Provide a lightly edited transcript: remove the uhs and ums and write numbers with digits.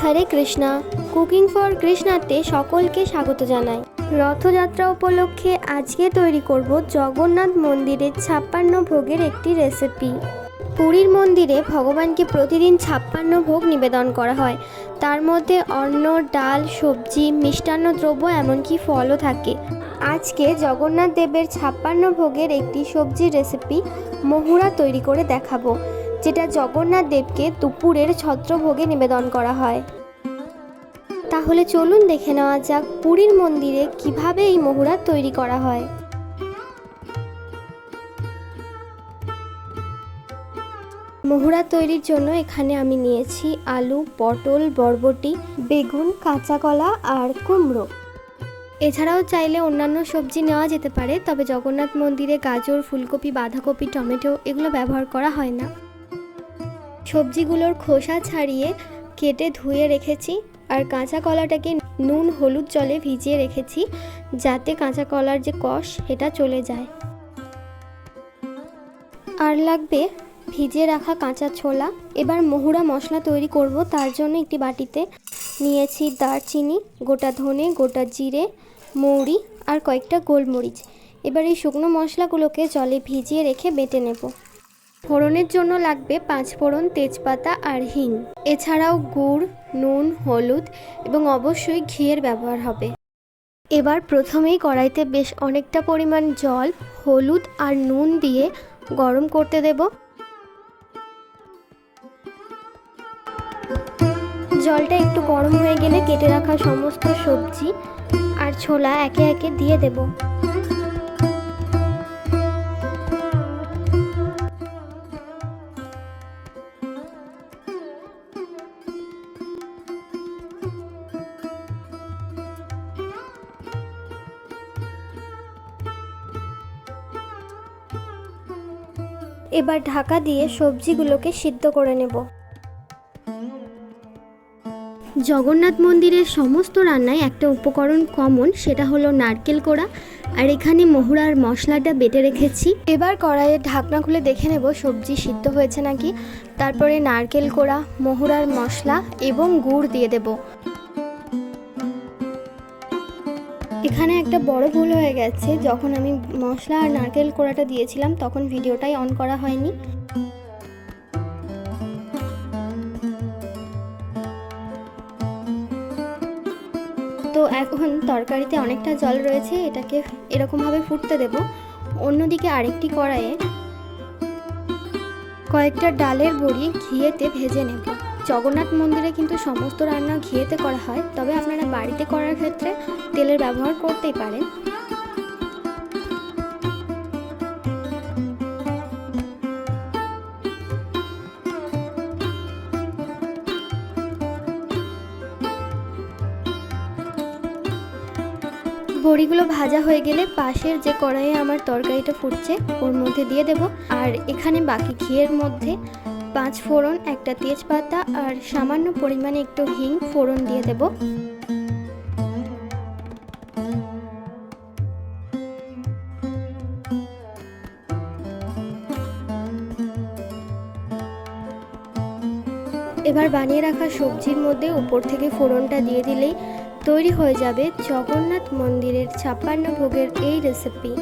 Hare Krishna. Cooking for কৃষ্ণাতে সকলকে স্বাগত জানাই। রথযাত্রা উপলক্ষে আজকে তৈরি করব জগন্নাথ মন্দিরের 56 ভোগের একটি রেসিপি। পুরীর মন্দিরে ভগবানকে প্রতিদিন 56 ভোগ নিবেদন করা হয়। তার মধ্যে অন্ন, ডাল, সবজি, মিষ্টান্ন দ্রব্য এমনকি ফলও থাকে। আজকে জগন্নাথ দেবের 56 ভোগের একটি সবজি রেসিপি মহুরা তৈরি করে দেখাবো, যেটা জগন্নাথ দেবকে দুপুরের ছত্রভোগে নিবেদন করা হয়। তাহলে চলুন দেখে নেওয়া যাক পুরীর মন্দিরে কিভাবে এই মহুরা তৈরি করা হয়। মহুরা তৈরির জন্য এখানে আমি নিয়েছি আলু, পটল, বরবটি, বেগুন, কাঁচা কলা আর কুমড়ো। এছাড়াও চাইলে অন্যান্য সবজি নেওয়া যেতে পারে, তবে জগন্নাথ মন্দিরে গাজর, ফুলকপি, বাঁধাকপি, টমেটো এগুলো ব্যবহার করা হয় না। সবজিগুলোর খোসা ছাড়িয়ে কেটে ধুয়ে রেখেছি, আর কাঁচা কলাটাকে নুন হলুদ জলে ভিজিয়ে রেখেছি, যাতে কাঁচা কলার যে কষ সেটা চলে যায়। আর লাগবে ভিজিয়ে রাখা কাঁচা ছোলা। এবার মহুরা মশলা তৈরি করব। তার জন্য একটি বাটিতে নিয়েছি দারচিনি, গোটা ধনে, গোটা জিরে, মৌরি আর কয়েকটা গোলমরিচ। এবার এই শুকনো মশলাগুলোকে জলে ভিজিয়ে রেখে বেটে নেব। ফোড়নের জন্য লাগবে 5 ফোড়ন, তেজপাতা আর হিং। এছাড়াও গুড়, নুন, হলুদ এবং অবশ্যই ঘিয়ের ব্যবহার হবে। এবার প্রথমেই কড়াইতে বেশ অনেকটা পরিমাণ জল, হলুদ আর নুন দিয়ে গরম করতে দেব। জলটা একটু গরম হয়ে গেলে কেটে রাখা সমস্ত সবজি আর ছোলা একে একে দিয়ে দেব। এবার ঢাকা দিয়ে সবজিগুলোকে সিদ্ধ করে নেব। জগন্নাথ মন্দিরের সমস্ত রান্নায় একটা উপকরণ কমন, সেটা হলো নারকেল কোড়া। আর এখানে মহুরার মশলাটা বেটে রেখেছি। এবার কড়াইয়ের ঢাকনা খুলে দেখে নেব সবজি সিদ্ধ হয়েছে নাকি। তারপরে নারকেল কোড়া, মহুরার মশলা এবং গুড় দিয়ে দেব। এখানে একটা বড় ভুল হয়ে গেছে, যখন আমি মশলা আর নারকেল কোড়াটা দিয়েছিলাম তখন ভিডিওটাই অন করা হয়নি। তো এখন তরকারিতে অনেকটা জল রয়েছে, এটাকে এরকমভাবে ফুটতে দেব। অন্যদিকে আরেকটি কড়াইয়ে কয়েকটা ডালের বড়ি ঘিয়েতে ভেজে নেব। জগন্নাথ মন্দিরে কিন্তু সমস্ত রান্না ঘিয়েতে করা হয়, তবে আপনারা বাড়িতে করার ক্ষেত্রে তেলের ব্যবহার করতেই পারেন। বড়িগুলো ভাজা হয়ে গেলে পাশের যে কড়াইয়ে আমার তরকারিটা ফুটছে ওর মধ্যে দিয়ে দেব। আর এখানে বাকি ঘিয়ের মধ্যে 5 ফোড়ন, একটা তেজপাতা আর সামান্য পরিমাণে একটু হিং ফোড়ন দিয়ে দেব। এবার বানিয়ে রাখা সবজির মধ্যে উপর থেকে ফোড়নটা দিয়ে দিলেই তৈরি হয়ে যাবে জগন্নাথ মন্দিরের 56 ভোগের এই রেসিপি।